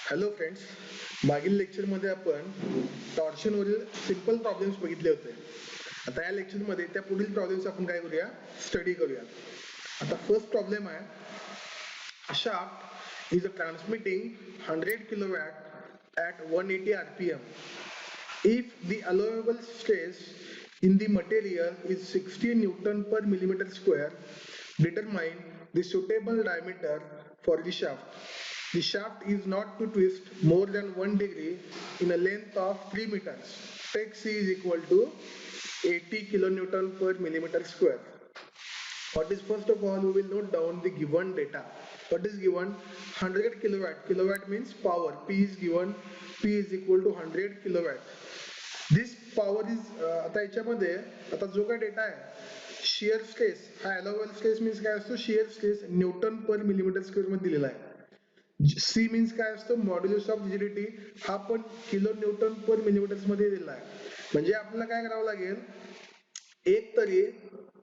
Hello friends, मागील लेक्चरमध्ये आपण टॉर्शनवरील सिंपल प्रॉब्लेम्स बघितले होते. आता या लेक्चरमध्ये त्या पुढील प्रॉब्लेम्स आपण काय करूया, स्टडी करूया. आता फर्स्ट प्रॉब्लेम आहे, shaft is transmitting 100 kilowatt at 180 rpm. If the allowable stress in the material is 60 Newton per millimeter square, determine the suitable diameter for the shaft. The shaft is not to twist more than 1 degree in a length of 3 meters. Take C is equal to 80 kilonewton per millimeter square. What is, first of all, we will note down the given data. What is given? 100 kilowatt. Kilowatt means power. P is given. P is equal to 100 kilowatt. This power is आता याच्यामध्ये आता जो काय data आहे, shear stress हा allowable stress means काय असतो, shear stress Newton per millimetre square मध्ये दिलेला आहे. सी मीन्स काय असतो, मॉड्युलस ऑफ रिजिडिटी हा पण किलो न्यूटन पर मिलीमीटर मध्ये दिलेला आहे. म्हणजे आपल्याला काय करावं लागेल, एक तरी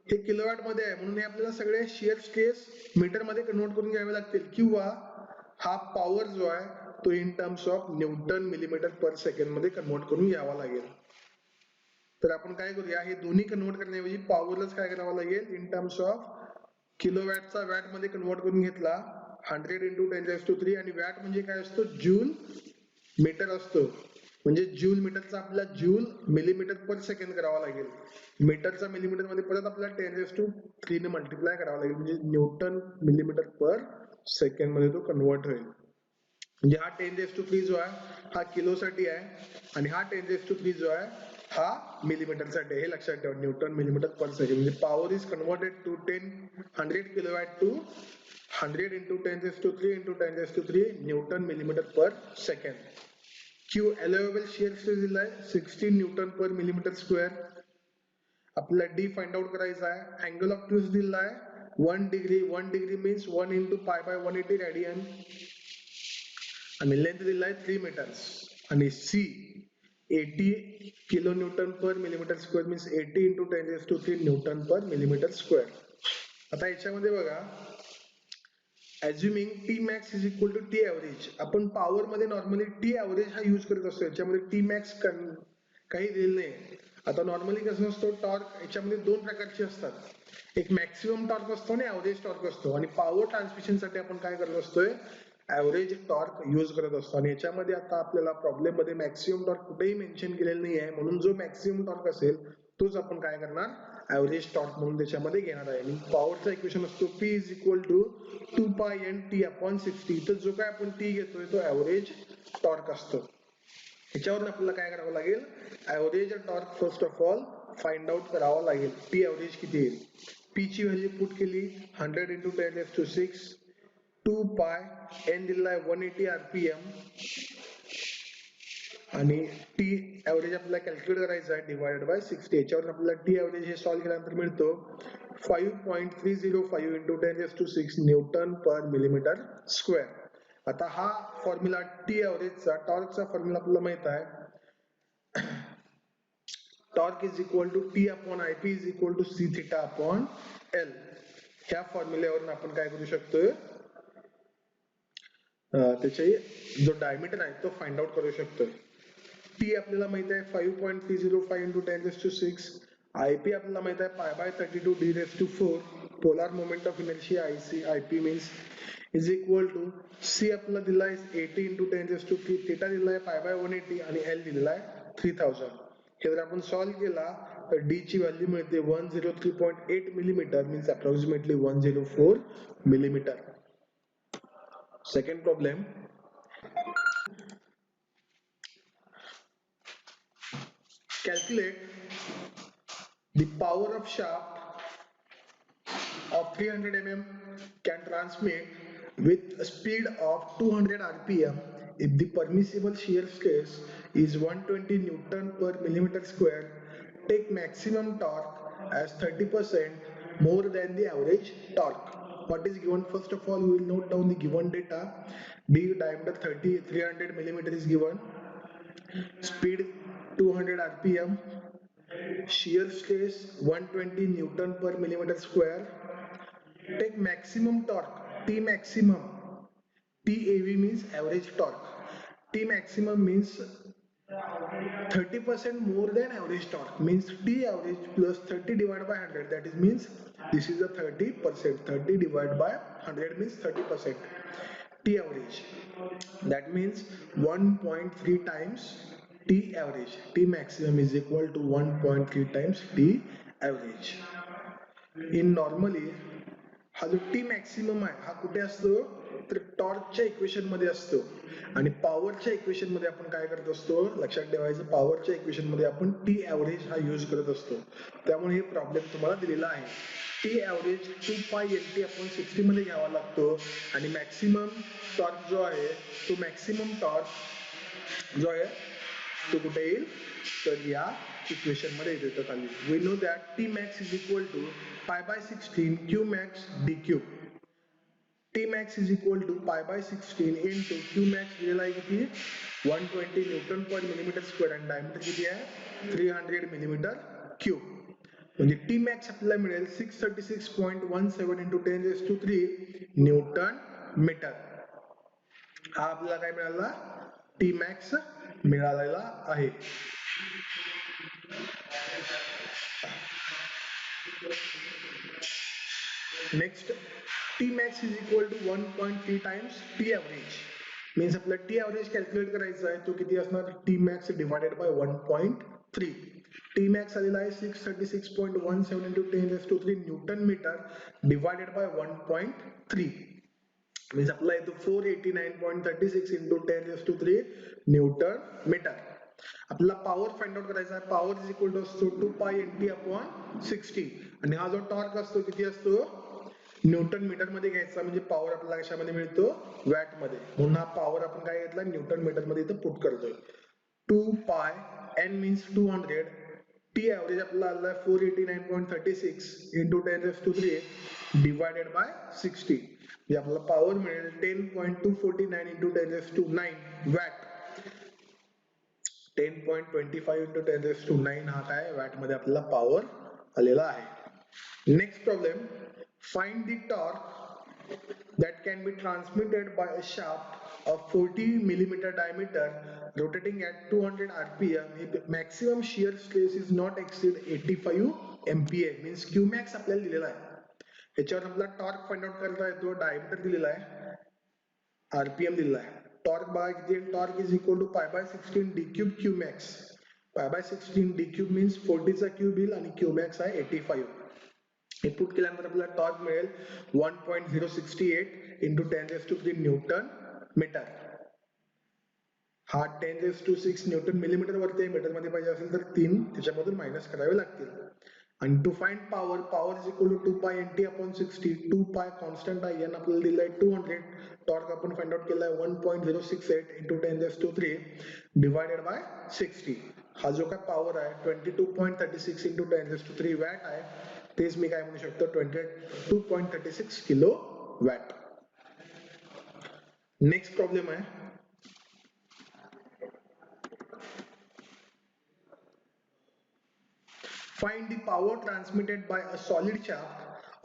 हे किलोवॅट मध्ये आहे म्हणून हे आपल्याला सगळे शिअर स्ट्रेस मीटर मध्ये कन्वर्ट करून घ्यावे लागतील, किंवा हा पॉवर जो आहे तो in terms of Newton millimetre per second मध्ये कन्वर्ट करून घ्यावा लागेल. तर आपण काय करूया, हे दोन्ही कन्वर्ट करण्याऐवजी पॉवरलाच काय करावं लागेल, इन टर्म्स ऑफ किलोवॅटचा वॅट मध्ये कन्वर्ट करून घेतला 100 इंटू 10⁻³ आणि वॅट म्हणजे काय असतो, जूल मीटर असतो. म्हणजे जूल मीटरचा आपल्याला जूल मिलीमीटर पर सेकंड करावा लागेल. मीटरचा मिलीमीटर मध्ये परत आपल्याला 10⁻³ ने मल्टिप्लाय करावा लागेल, म्हणजे न्यूटन मिलीमीटर पर सेकंड मध्ये तो कन्वर्ट होईल. म्हणजे हा 10⁻³ जो आहे हा किलो साठी आहे आणि हा 10⁻³ जो आहे हा मिलीमीटर साठी आहे. हे लक्षात ठेवा, न्यूटन मिलीमीटर पर सेकंड. म्हणजे power is converted to 100 kilowatt to 100 into 10⁻³ into 10⁻³ newton millimetre per second. Q allowable shear stress दिलाय 16 न्यूटन पर मिलीमीटर स्क्वेअर. आपल्याला D फाइंड आउट करायचा आहे. अँगल ऑफ ट्विस्ट दिलाय 1 degree. 1 degree means 1 into π/180 radian आणि length दिलाय 3 metres. आणि C 80 kilo newton per millimetre square means 80 into 10⁻³ Newton per millimetre square. आता याच्यामध्ये बघा, assuming T max is equal to T average. आपण पॉवर मध्ये normally T average हा use करत असतो. याच्यामध्ये T max काही दिलेलं नाही. आता नॉर्मली कसं असतो, टॉर्क याच्यामध्ये दोन प्रकारचे असतात, एक मॅक्सिमम टॉर्क असतो आणि ऍव्हरेज टॉर्क असतो. आणि पॉवर ट्रान्समिशन साठी आपण काय करत असतोय, ऍव्हरेज टॉर्क यूज करत असतो. आणि याच्यामध्ये आता आपल्याला प्रॉब्लेम मध्ये मॅक्सिमम टॉर्क कुठेही मेन्शन केलेलं नाही आहे, म्हणून जो मॅक्सिमम टॉर्क असेल तोच आपण काय करणार, ऍव्हरेज टॉर्क म्हणून त्याच्यामध्ये घेणार आहे. आणि पॉवरचा इक्वेशन असतो P is equal to 2π/N/T/60. तर जो काय आपण T घेतोय तो ऍव्हरेज टॉर्क असतो. याच्यावरून आपल्याला काय करावं लागेल, average torque first of all find out करावा लागेल. P ऍव्हरेज किती येईल, P ची व्हॅल्यू पुट केली 100 इंटू 10⁻⁶, 2π, N दिलाय 180 rpm आणि T ऍव्हरेज आपल्याला कॅल्क्युलेट करायचा आहे डिवाइडेड बाय 60. याच्यावरून आपल्याला T ऍव्हरेज हे सॉल्व्ह केल्यानंतर मिळतो 5.305 into 10⁻⁶ newton per millimetre square. आता हा फॉर्म्युला T ऍव्हरेजचा टॉर्कचा फॉर्म्युला आपल्याला माहित आहे, torque is equal to T upon IP is equal to C theta upon L. ह्या फॉर्म्युल्यावरून आपण काय करू शकतोय, त्याचे जो डायमीटर आहे तो फाइंड आउट करू शकतोय. T आपल्याला माहित आहे 5.305 इंटू 10⁻⁶. IP आपल्याला माहित आहे π/32 polar moment of inertia IP means is equal to C आपल्याला दिलाय 80 इंटू 10⁻³ थिटा दिलाय π/180 आणि L दिलाय 3000. हे जर आपण सॉल्व्ह केला तर D ची व्हॅल्यू मिळते 103.8 millimetre means approximately 104 millimetre. Second problem, calculate the power of shaft of 300 mm can transmit with a speed of 200 rpm if the permissible shear stress is 120 newton per millimeter square. Take maximum torque as 30% more than the average torque. What is given? First of all, we will note down the given data. D diameter 300 millimeter is given, speed 200 rpm, shear stress 120 newton per millimeter square. Take maximum torque, T maximum, TAV means average torque. T maximum means 30% more than average torque, means T average plus 30 divided by 100, that is means this is a 30%. 30 divided by 100 means 30%. T average, that means 1.3 times T average. T maximum is equal to 1.3 times T average. In normally हा जो T maximum आहे हा कुठे असतो, तर टॉर्कच्या equation मध्ये असतो. आणि पॉवरच्या इक्वेशन मध्ये आपण काय करत असतो, लक्षात ठेवायचं, पॉवरच्या इक्वेशन मध्ये आपण टी ऍव्हरेज हा यूज करत असतो. त्यामुळे हे प्रॉब्लेम तुम्हाला दिलेला आहे. टी ऍव्हरेज 2π आपण 60 मध्ये घ्यावा लागतो. आणि मॅक्सिमम टॉर्क जो आहे तो मॅक्सिमम टॉर्क जो आहे तो कुठे येईल, तर या इक्वेशन मध्ये येते खाली. We know that T max is equal to π/16 q max dq. T max is equal to π/16 into q max दिलेला आहे किती, 120 न्यूटन पर मिलीमीटर स्क्वेअर आणि डायमीटर किती आहे 300 मिलीमीटर क्यूब. म्हणजे टी मॅक्स आपल्याला मिळेल 636.17 into 10⁻³ न्यूटन मीटर. हा आपल्याला काय मिळाला, टी मॅक्स मिळालेला आहे. Next, T max is equal to 1.3 times T average. Means आपला T average कॅल्क्युलेट करायचा आहे, तो किती असणार, T max divided by 1.3. T max आलेला आहे 636.17 into 10⁻³ newton metre divided by 1.3. Means आपला येतो 489.36 into 10⁻³ न्यूटन मीटर. आपल्याला पॉवर फाइंड आउट करायचा आहे. पॉवर इज इक्वल टू असतो 2π×60 आणि हा जो टॉर्क असतो किती असतो, न्यूटन मीटर मध्ये घ्यायचा. म्हणजे पॉवर आपल्याला कशामध्ये मिळतो, वॅट मध्ये. म्हणून हा पॉवर आपण काय घेतला, न्यूटन मीटर मध्ये इथं पुट करतोय. 2π n मीन्स 200. टी ऍव्हरेज आपल्याला आला 489.36 into 10⁻³ डिवाइडेड बाय 60. म्हणजे आपल्याला पॉवर मिळेल 10.249 into 10⁻⁹ वॅट. 10.25 into 10⁻⁹ हा काय वॅट मध्ये आपल्याला पॉवर आलेला आहे. Next problem, find the torque that can be transmitted by a shaft of 40 millimeter diameter rotating at 200 rpm if maximum shear stress is not exceed 85 MPa. means Q max आपल्याला दिलेला आहे, याच्यावर आपला torque find out करता येतो. Diameter दिलेला आहे, RPM दिलेला आहे. टॉर्क बघा किती, torque is equal to π/16 d³ Q max. π/16 d³ means 40 चा क्यूब येईल आणि Q max आहे 85. हे पुट केल्यानंतर आपल्याला टॉर्क मिळेल 1.068 into 10⁻³ न्यूटन मीटर. हा 10⁻⁶ न्यूटन मिलीमीटर वरती आहे, मीटर मध्ये पाहिजे असेल तर 3 त्याच्यामधून मायनस करावे लागतील. आणि to find power, power is equal to 2π×N/60. 2π constant आहे, N आपल्याला दिलाय 200. टॉर्क आपण फाइंड आउट केलाय 1.068 into 10⁻³ डिवाइडेड बाय 60. हा जो काय पॉवर आहे 22.36 into 10⁻³ वॅट आहे. तेच मी काय म्हणू शकतो 22.36 किलो वॅट. नेक्स्ट प्रॉब्लेम आहे, find the power transmitted by a solid shaft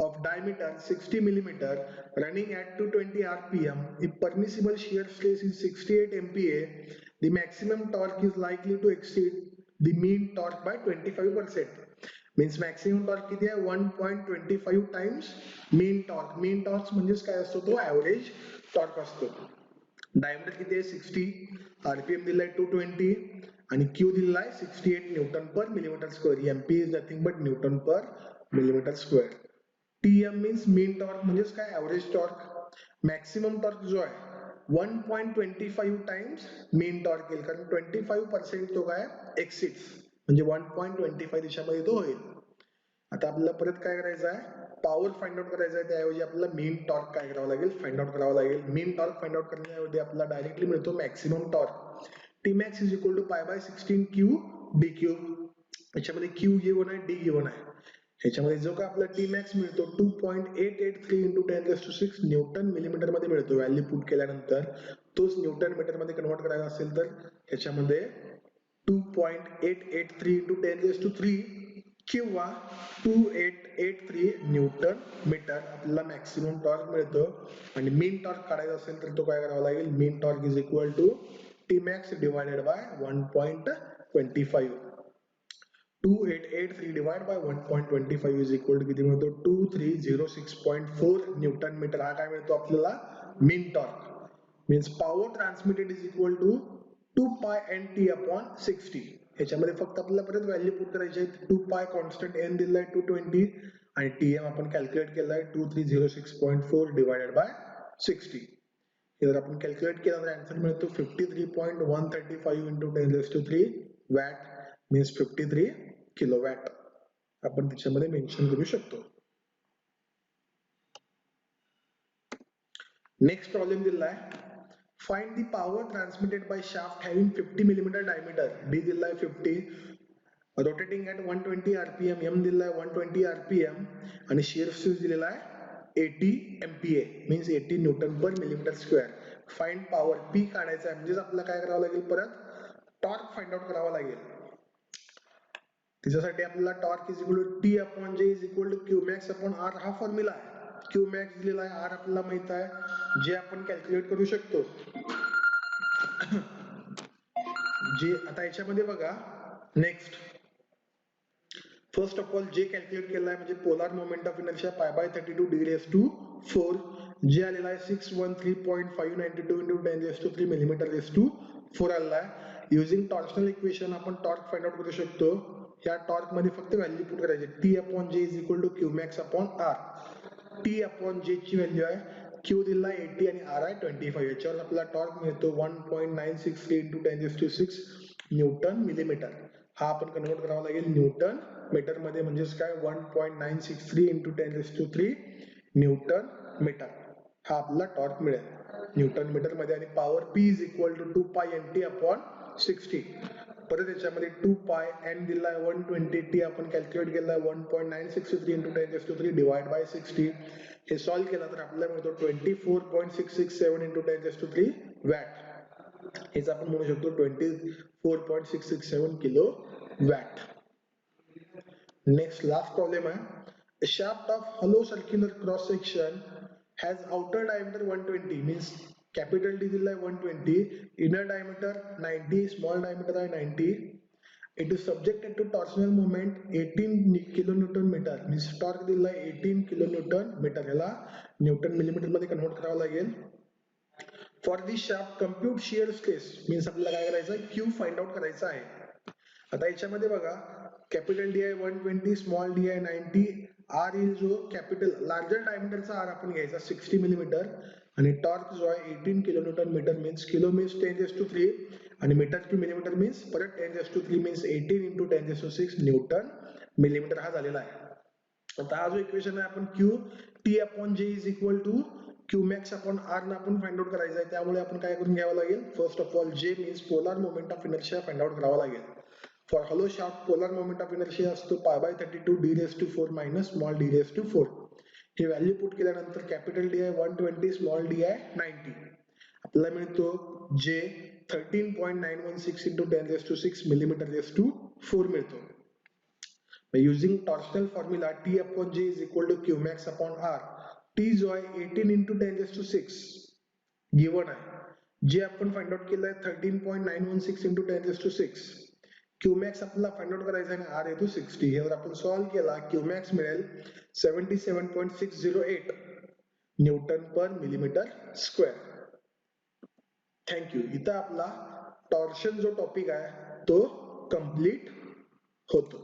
of diameter 60 millimeter running at 220 rpm. If permissible shear stress is 68 MPa, the maximum torque is likely to exceed the mean torque by 25%. Means maximum torque किती आहे 1.25 times मीन torque. मीन torque म्हणजेच काय असतो, तो average torque असतो. Diameter किती आहे 60, RPM दिलाय 220 आणि क्यू दिलेला आहे 68 Newton per millimetre square. MP is nothing but Newton per millimetre square. TM means mean torque म्हणजेच काय ऍव्हरेज टॉर्क. मॅक्सिमम टॉर्क जो आहे 1.25 टाइम्स मीन टॉर्क येईल, कारण 25% तो काय एक्सिड्स, म्हणजे 1.25 दिशामध्ये तो होईल. आता आपल्याला परत काय करायचं आहे, पॉवर फाइंड आउट करायचं आहे. त्याऐवजी आपल्याला मीन टॉर्क काय करावं लागेल, फाइंड आउट करावं लागेल. मीन टॉर्क फाइंड आउट करण्याऐवजी आपल्याला डायरेक्टली मिळतो maximum torque. T max is equal to π/16 Q d³. याच्यामध्ये Q गिवन आहे, D गिवन आहे. ह्याच्यामध्ये जो काय आपला टी मॅक्स मिळतो 2.883 into 10⁻⁶ न्यूटन मिलीमीटर मध्ये मिळतो. व्हॅल्यू पुट केल्यानंतर तोच न्यूटन मीटर मध्ये कन्वर्ट करायचा असेल तर ह्याच्यामध्ये 2.883 into 10⁻³ किंवा 2883 न्यूटन मीटर आपल्याला मॅक्सिमम टॉर्क मिळतो. आणि मीन टॉर्क काढायचा असेल तर तो काय करावा लागेल, mean torque is equal to Tmax divided by 1.25. 2883 divided by 1.25 is equal to किती मिळतो 2306.4 न्यूटन मीटर. हा काय मिळतो आपल्याला mean torque. Means power transmitted is equal to 2 pi N T upon 60. ह्याच्यामध्ये फक्त आपल्याला परत व्हॅल्यू पुट करायची आहे. 2 पाय कॉन्स्टंट एन दिलाय 220 आणि टीएम आपण कॅल्क्युलेट केलाय 2306.4 डिवाइडेड बाय 60. जर आपण कॅल्क्युलेट केला तर आन्सर मिळतो 53.135 into 10⁻³ वॅट मीन्स 53 किलोवॅट आपण त्याच्यामध्ये मेन्शन करू शकतो. नेक्स्ट प्रॉब्लेम दिलाय find the power transmitted by shaft having 50 mm diameter. D दिलाय 50, रोटेटिंग ऍट 120 rpm, एम दिलाय 120 rpm आणि शिअर स्ट्रेस दिलेला आहे 80 MPa means 80 newton per millimetre square. Find power P काढायचा आहे म्हणजेच आपल्याला काय करावं लागेल परत टॉर्क फाइंड आउट करावा लागेल. त्याच्यासाठी आपल्याला torque is equal to T upon J is equal to Q max upon R हा फॉर्म्युला आहे. क्यू मॅक्स दिलेला आहे, आर आपल्याला माहित आहे, जे आपण कॅल्क्युलेट करू शकतो. जे आता याच्यामध्ये बघा नेक्स्ट फर्स्ट ऑफ ऑल जे कॅल्क्युलेट केलं आहे म्हणजे polar moment of inertia π/32 d⁻⁴ जे आलेला आहे 613.592 into 10⁻³ mm⁴ आलेला आहे. युजिंग टॉर्शनल इक्वेशन आपण टॉर्क फाइंड आउट करू शकतो. ह्या टॉर्क मध्ये फक्त व्हॅल्यू पुट करायची T upon J is equal to Q max upon R. T upon J ची व्हॅल्यू आहे क्यू दिला 80 आणि आर आहे 25. याच्यावर आपल्याला टॉर्क मिळतो 1.963 into 10⁻⁶ न्यूटन मिलीमीटर. हा आपण कन्वर्ट करावा लागेल न्यूटन मीटर मध्ये म्हणजेच काय 1.963 into 10⁻³ न्यूटन मीटर. हा आपला टॉर्क मिळेल न्यूटन मीटर मध्ये. आणि power P is equal to 2 pi N T upon 60. परत याच्यामध्ये 2 पाय एन दिलाय 120, टी आपण कॅल्क्युलेट केलाय 1.963 into 10⁻³ डिवाइड बाय 60. हे सॉल्व्ह केला तर आपल्याला मिळतो 24.667 into 10⁻³ वॅट. हेच आपण म्हणू शकतो 24.667 kilo watt. Next last problem आहे. A shaft of hollow circular cross section has outer diameter 120 means capital D दिलाय 120, inner diameter 90, small diameter आहे 90. It is subjected to torsional moment 18 kilonewton meter means torque दिलाय 18 kilonewton meter. याला Newton millimetre मध्ये convert करावं लागेल. For this shaft compute shear stress means आपल्याला काय करायचं आहे क्यू फाइंड आउट करायचा आहे. आता याच्यामध्ये बघा कॅपिटल डी आहे 120, स्मॉल डी आहे 90, आर इज जो कॅपिटल लार्जर डायमीटरचा आर आपण घ्यायचा 60 मिलीमीटर आणि टॉर्क जो आहे 18 kilonewton metre means kilo means 10⁻³ आणि मीटर टू मिलीमीटर मीन्स परत 10⁻³ मीन्स 18 into 10⁻⁶ न्यूटन मिलीमीटर हा झालेला आहे. आता हा जो इक्वेशन आहे आपण q T upon J is equal to Q max upon R ना आपण फाइंड आउट करायचं आहे. त्यामुळे आपण काय करून घ्यावं लागेल फर्स्ट ऑफ ऑल जे means polar moment of inertia find out करावा लागेल. For hollow shaft polar moment of inertia असतो π/32 d⁻⁴ मायनस स्मॉल d⁻⁴. हे व्हॅल्यू पुट केल्यानंतर कॅपिटल डी आहे 120, स्मॉल डी आहे 90. आपल्याला मिळतो जे 13.916 into 10⁻⁶ mm⁴ मिळतो. Using torsional formula T upon J is equal to Q max upon R. T जो आहे 18 into 10⁻⁶ गिवन आहे. जे आपण फाइंड आउट केलंय 13.916 into 10⁻⁶. Q max आपल्याला फाइंड आउट करायचा आहे आणि R येतो 60. हे जर आपण सॉल्व्ह केला Q max मिळेल 77.608 Newton per millimetre square. Thank you. इथं आपला टॉर्शन जो टॉपिक आहे तो कंप्लीट होतो.